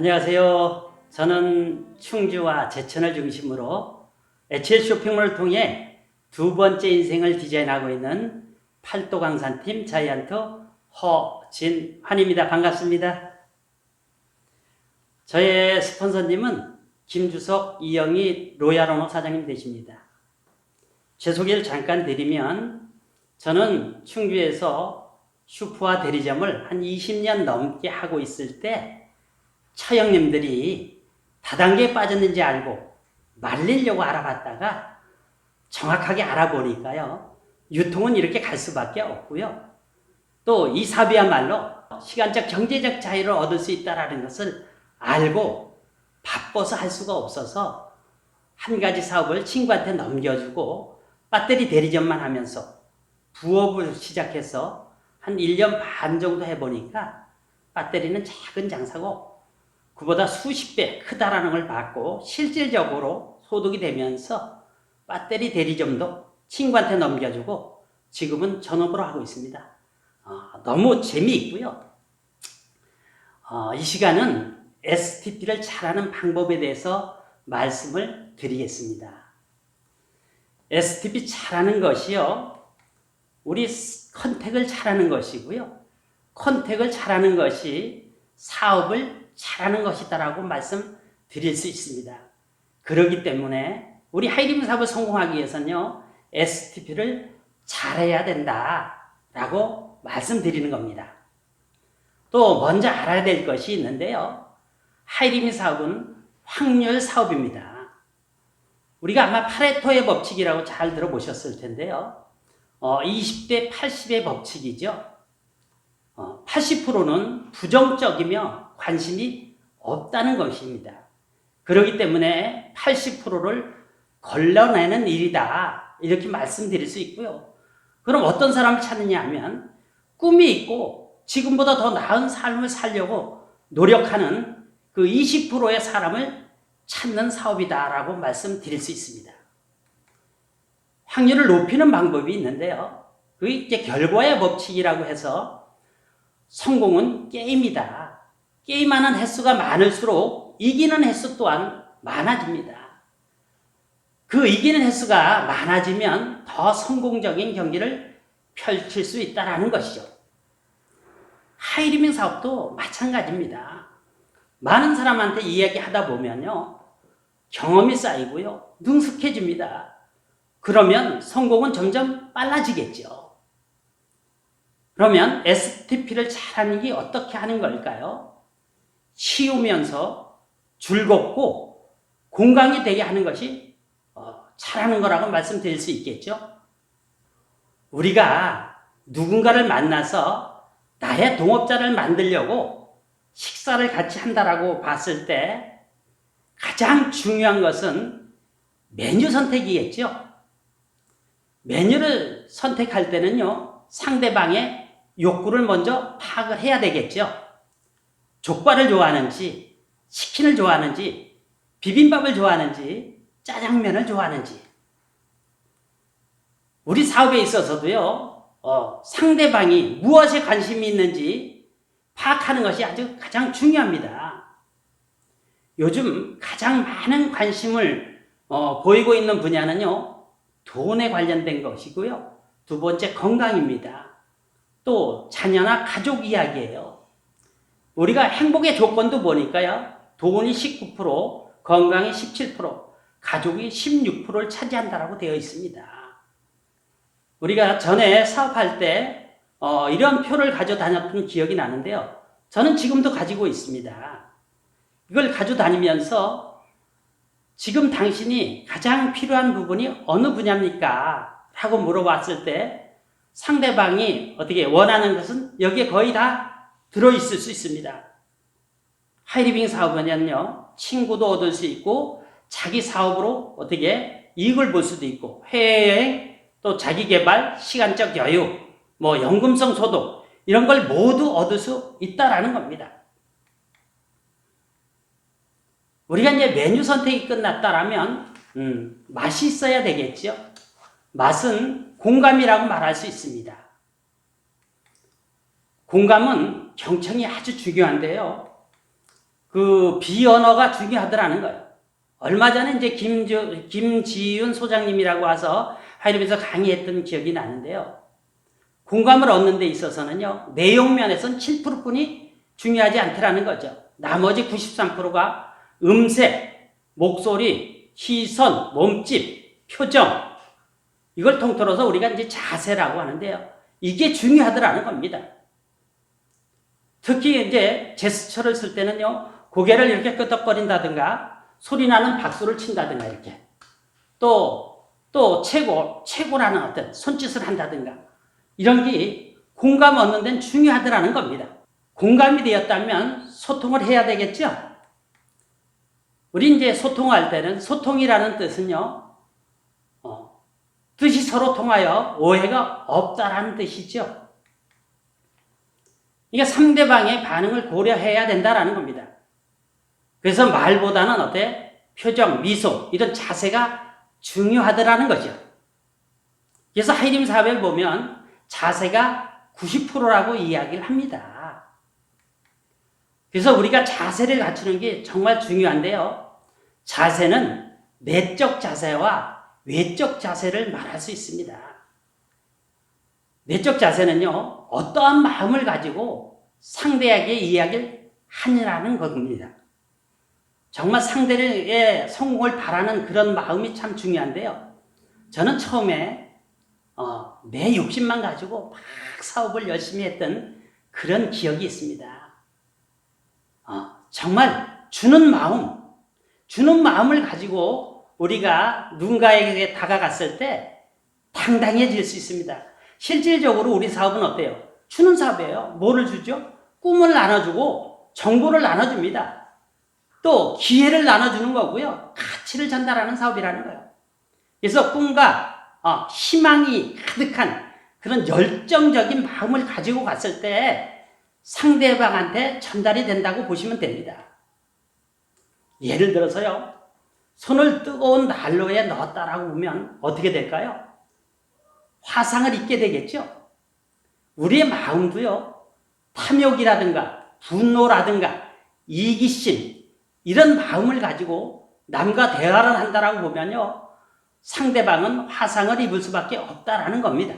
안녕하세요. 저는 충주와 제천을 중심으로 HL 쇼핑몰을 통해 두 번째 인생을 디자인하고 있는 팔도강산팀 자이언트 허진환입니다. 반갑습니다. 저의 스폰서님은 김주석, 이영희 로얄오너 사장님 되십니다. 제 소개를 잠깐 드리면 저는 충주에서 슈퍼와 대리점을 한 20년 넘게 하고 있을 때 처형님들이 다단계에 빠졌는지 알고 말리려고 알아봤다가 정확하게 알아보니까요, 유통은 이렇게 갈 수밖에 없고요. 또 이 사업이야말로 시간적 경제적 자유를 얻을 수 있다는 것을 알고 바빠서 할 수가 없어서 한 가지 사업을 친구한테 넘겨주고 배터리 대리점만 하면서 부업을 시작해서 한 1년 반 정도 해보니까 배터리는 작은 장사고 그보다 수십 배 크다라는 걸 봤고 실질적으로 소득이 되면서 배터리 대리점도 친구한테 넘겨주고 지금은 전업으로 하고 있습니다. 너무 재미있고요. 이 시간은 STP를 잘하는 방법에 대해서 말씀을 드리겠습니다. STP 잘하는 것이요, 우리 컨택을 잘하는 것이고요. 컨택을 잘하는 것이 사업을 잘하는 것이다라고 말씀드릴 수 있습니다. 그렇기 때문에 우리 하이리빙 사업을 성공하기 위해서는요, STP를 잘해야 된다라고 말씀드리는 겁니다. 또 먼저 알아야 될 것이 있는데요, 하이리빙 사업은 확률 사업입니다. 우리가 아마 파레토의 법칙이라고 잘 들어보셨을 텐데요, 20대 80의 법칙이죠. 80%는 부정적이며 관심이 없다는 것입니다. 그렇기 때문에 80%를 걸러내는 일이다, 이렇게 말씀드릴 수 있고요. 그럼 어떤 사람을 찾느냐 하면 꿈이 있고 지금보다 더 나은 삶을 살려고 노력하는 그 20%의 사람을 찾는 사업이다라고 말씀드릴 수 있습니다. 확률을 높이는 방법이 있는데요, 그게 이제 결과의 법칙이라고 해서 성공은 게임이다. 게임하는 횟수가 많을수록 이기는 횟수 또한 많아집니다. 그 이기는 횟수가 많아지면 더 성공적인 경기를 펼칠 수 있다는 것이죠. 하이리빙 사업도 마찬가지입니다. 많은 사람한테 이야기하다 보면요, 경험이 쌓이고요, 능숙해집니다. 그러면 성공은 점점 빨라지겠죠. 그러면 STP를 잘하는 게 어떻게 하는 걸까요? 쉬우면서 즐겁고 공감이 되게 하는 것이 잘하는 거라고 말씀드릴 수 있겠죠. 우리가 누군가를 만나서 나의 동업자를 만들려고 식사를 같이 한다라고 봤을 때 가장 중요한 것은 메뉴 선택이겠죠. 메뉴를 선택할 때는요, 상대방의 욕구를 먼저 파악을 해야 되겠죠. 족발을 좋아하는지, 치킨을 좋아하는지, 비빔밥을 좋아하는지, 짜장면을 좋아하는지. 우리 사업에 있어서도요, 상대방이 무엇에 관심이 있는지 파악하는 것이 아주 가장 중요합니다. 요즘 가장 많은 관심을 보이고 있는 분야는요, 돈에 관련된 것이고요. 두 번째, 건강입니다. 또 자녀나 가족 이야기예요. 우리가 행복의 조건도 보니까요, 돈이 19%, 건강이 17%, 가족이 16%를 차지한다라고 되어 있습니다. 우리가 전에 사업할 때 이런 표를 가져 다녔던 기억이 나는데요, 저는 지금도 가지고 있습니다. 이걸 가져 다니면서 지금 당신이 가장 필요한 부분이 어느 분야입니까? 라고 물어봤을 때 상대방이 어떻게 원하는 것은 여기에 거의 다 들어있을 수 있습니다. 하이리빙 사업은요, 친구도 얻을 수 있고 자기 사업으로 어떻게 이익을 볼 수도 있고 해외여행, 또 자기개발, 시간적 여유, 연금성 소득, 이런 걸 모두 얻을 수 있다라는 겁니다. 우리가 이제 메뉴 선택이 끝났다라면 맛이 있어야 되겠죠. 맛은 공감이라고 말할 수 있습니다. 공감은 경청이 아주 중요한데요. 그 비언어가 중요하더라는 거예요. 얼마 전에 이제 김지윤 소장님이라고 와서 하이랩에서 강의했던 기억이 나는데요. 공감을 얻는 데 있어서는요, 내용 면에서는 7%뿐이 중요하지 않더라는 거죠. 나머지 93%가 음색, 목소리, 시선, 몸집, 표정, 이걸 통틀어서 우리가 이제 자세라고 하는데요. 이게 중요하더라는 겁니다. 특히 이제 제스처를 쓸 때는요, 고개를 이렇게 끄덕거린다든가, 소리 나는 박수를 친다든가, 이렇게. 또 최고라는 어떤 손짓을 한다든가, 이런 게 공감 얻는 데는 중요하더라는 겁니다. 공감이 되었다면 소통을 해야 되겠죠? 우리 이제 소통할 때는 소통이라는 뜻은요, 뜻이 서로 통하여 오해가 없다라는 뜻이죠. 이게 상대방의 반응을 고려해야 된다라는 겁니다. 그래서 말보다는 표정, 미소, 이런 자세가 중요하더라는 거죠. 그래서 하이림 사회를 보면 자세가 90%라고 이야기를 합니다. 그래서 우리가 자세를 갖추는 게 정말 중요한데요. 자세는 내적 자세와 외적 자세를 말할 수 있습니다. 내적 자세는요, 어떠한 마음을 가지고 상대에게 이야기를 하느라는 겁니다. 정말 상대의 성공을 바라는 그런 마음이 참 중요한데요. 저는 처음에 내 욕심만 가지고 막 사업을 열심히 했던 그런 기억이 있습니다. 정말 주는 마음을 가지고 우리가 누군가에게 다가갔을 때 당당해질 수 있습니다. 실질적으로 우리 사업은 어때요? 주는 사업이에요. 뭐를 주죠? 꿈을 나눠주고 정보를 나눠줍니다. 또 기회를 나눠주는 거고요. 가치를 전달하는 사업이라는 거예요. 그래서 꿈과 희망이 가득한 그런 열정적인 마음을 가지고 갔을 때 상대방한테 전달이 된다고 보시면 됩니다. 예를 들어서요. 손을 뜨거운 난로에 넣었다라고 보면 어떻게 될까요? 화상을 입게 되겠죠. 우리의 마음도요. 탐욕이라든가 분노라든가 이기심 이런 마음을 가지고 남과 대화를 한다라고 보면요. 상대방은 화상을 입을 수밖에 없다라는 겁니다.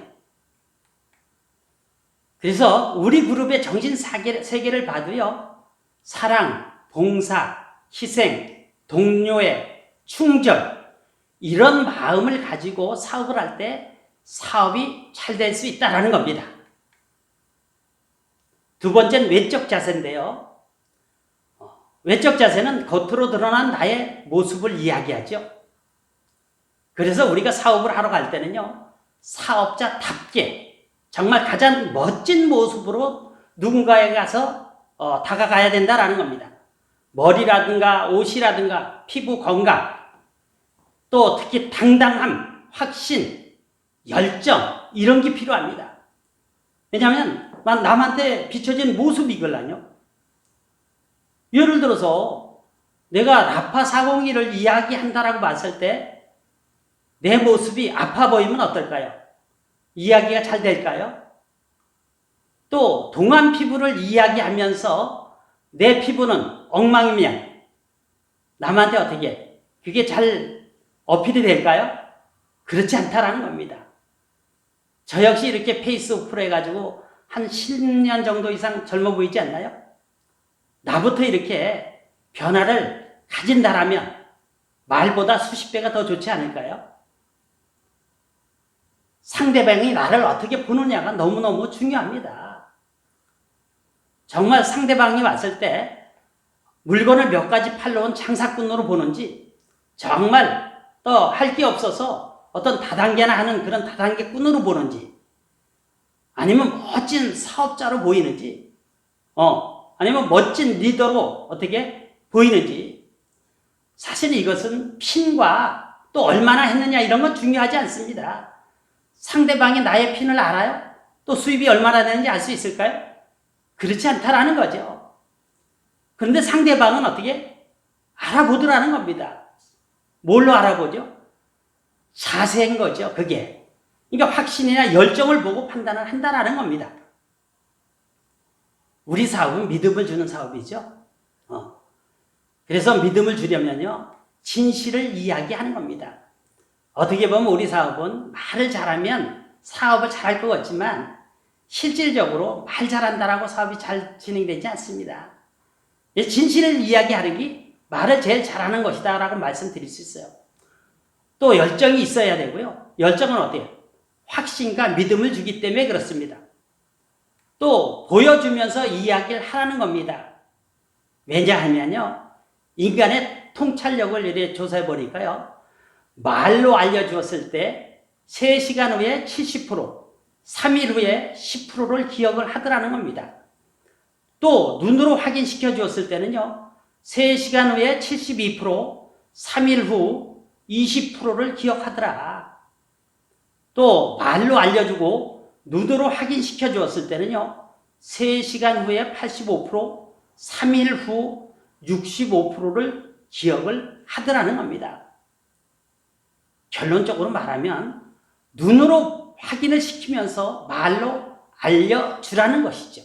그래서 우리 그룹의 정신 세계를 봐도요. 사랑, 봉사, 희생, 동료애, 충절 이런 마음을 가지고 사업을 할 때 사업이 잘 될 수 있다는 겁니다. 두 번째는 외적 자세인데요. 외적 자세는 겉으로 드러난 나의 모습을 이야기하죠. 그래서 우리가 사업을 하러 갈 때는요. 사업자답게 정말 가장 멋진 모습으로 누군가에 가서 다가가야 된다라는 겁니다. 머리라든가 옷이라든가 피부 건강, 또 특히 당당함, 확신, 열정 이런 게 필요합니다. 왜냐하면 남한테 비춰진 모습이걸라요. 예를 들어서 내가 라파 401을 이야기한다라고 봤을 때 내 모습이 아파 보이면 어떨까요? 이야기가 잘 될까요? 또 동안 피부를 이야기하면서 내 피부는 엉망이면 남한테 어떻게 그게 잘 어필이 될까요? 그렇지 않다라는 겁니다. 저 역시 이렇게 페이스 오프로 해가지고 한 10년 정도 이상 젊어 보이지 않나요? 나부터 이렇게 변화를 가진다라면 말보다 수십 배가 더 좋지 않을까요? 상대방이 나를 어떻게 보느냐가 너무너무 중요합니다. 정말 상대방이 왔을 때 물건을 몇 가지 팔러 온 장사꾼으로 보는지 정말 또 할 게 없어서 어떤 다단계나 하는 그런 다단계꾼으로 보는지 아니면 멋진 사업자로 보이는지 아니면 멋진 리더로 어떻게 보이는지 사실 이것은 핀과 또 얼마나 했느냐 이런 건 중요하지 않습니다. 상대방이 나의 핀을 알아요? 또 수입이 얼마나 되는지 알 수 있을까요? 그렇지 않다라는 거죠. 그런데 상대방은 어떻게? 알아보더라는 겁니다. 뭘로 알아보죠? 자세인 거죠, 그게. 그러니까 확신이나 열정을 보고 판단을 한다라는 겁니다. 우리 사업은 믿음을 주는 사업이죠. 그래서 믿음을 주려면요, 진실을 이야기하는 겁니다. 어떻게 보면 우리 사업은 말을 잘하면 사업을 잘할 것 같지만 실질적으로 말 잘한다라고 사업이 잘 진행되지 않습니다. 진실을 이야기하기 말을 제일 잘하는 것이다 라고 말씀드릴 수 있어요. 또 열정이 있어야 되고요. 열정은 어때요? 확신과 믿음을 주기 때문에 그렇습니다. 또 보여주면서 이야기를 하라는 겁니다. 왜냐하면요, 인간의 통찰력을 이렇게 조사해 보니까요, 말로 알려주었을 때 3시간 후에 70%, 3일 후에 10%를 기억을 하더라는 겁니다. 또 눈으로 확인시켜 주었을 때는요, 3시간 후에 72%, 3일 후 20%를 기억하더라. 또 말로 알려주고 눈으로 확인시켜 주었을 때는요, 3시간 후에 85%, 3일 후 65%를 기억을 하더라는 겁니다. 결론적으로 말하면 눈으로 확인을 시키면서 말로 알려주라는 것이죠.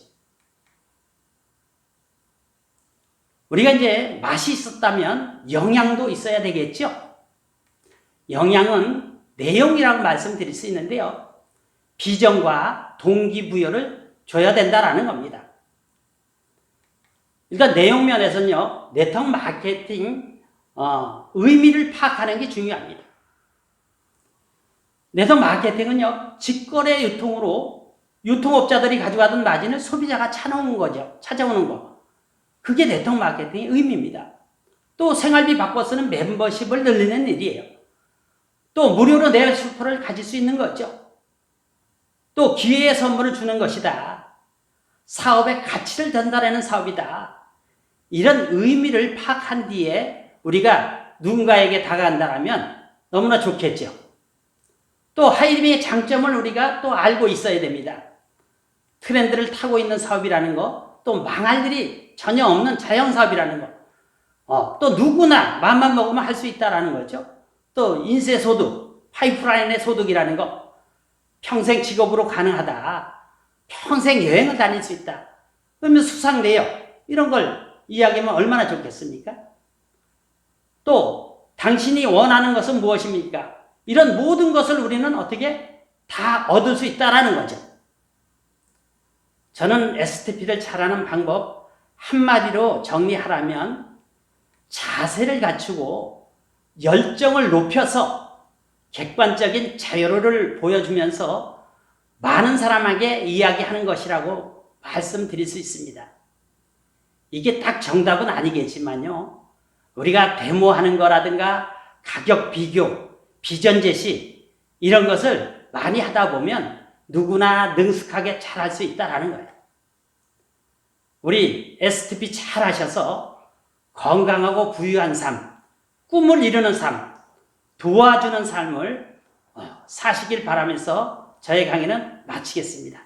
우리가 이제 맛이 있었다면 영양도 있어야 되겠죠? 영양은 내용이라고 말씀드릴 수 있는데요, 비전과 동기부여를 줘야 된다라는 겁니다. 일단 내용 면에서는요, 네트워크 마케팅 의미를 파악하는 게 중요합니다. 네트워크 마케팅은요, 직거래 유통으로 유통업자들이 가져가던 마진을 소비자가 찾아오는 거죠. 찾아오는 거. 그게 네트워크 마케팅의 의미입니다. 또 생활비 바꿔 쓰는 멤버십을 늘리는 일이에요. 또 무료로 내 슈퍼를 가질 수 있는 거죠. 또 기회의 선물을 주는 것이다. 사업의 가치를 전달하는 사업이다. 이런 의미를 파악한 뒤에 우리가 누군가에게 다가간다면 너무나 좋겠죠. 또 하이림의 장점을 우리가 또 알고 있어야 됩니다. 트렌드를 타고 있는 사업이라는 거, 또 망할 일이 전혀 없는 자영사업이라는 거, 또 누구나 마음만 먹으면 할 수 있다라는 거죠. 또 인쇄소득, 파이프라인의 소득이라는 거, 평생 직업으로 가능하다. 평생 여행을 다닐 수 있다. 그러면 수상 내역 이런 걸 이야기하면 얼마나 좋겠습니까? 또 당신이 원하는 것은 무엇입니까? 이런 모든 것을 우리는 어떻게 다 얻을 수 있다라는 거죠. 저는 STP를 잘하는 방법 한마디로 정리하라면 자세를 갖추고 열정을 높여서 객관적인 자료를 보여주면서 많은 사람에게 이야기하는 것이라고 말씀드릴 수 있습니다. 이게 딱 정답은 아니겠지만요, 우리가 데모하는 거라든가 가격 비교, 비전 제시 이런 것을 많이 하다 보면 누구나 능숙하게 잘할 수 있다는 거예요. 우리 STP 잘 하셔서 건강하고 부유한 삶, 꿈을 이루는 삶, 도와주는 삶을 사시길 바라면서 저의 강의는 마치겠습니다.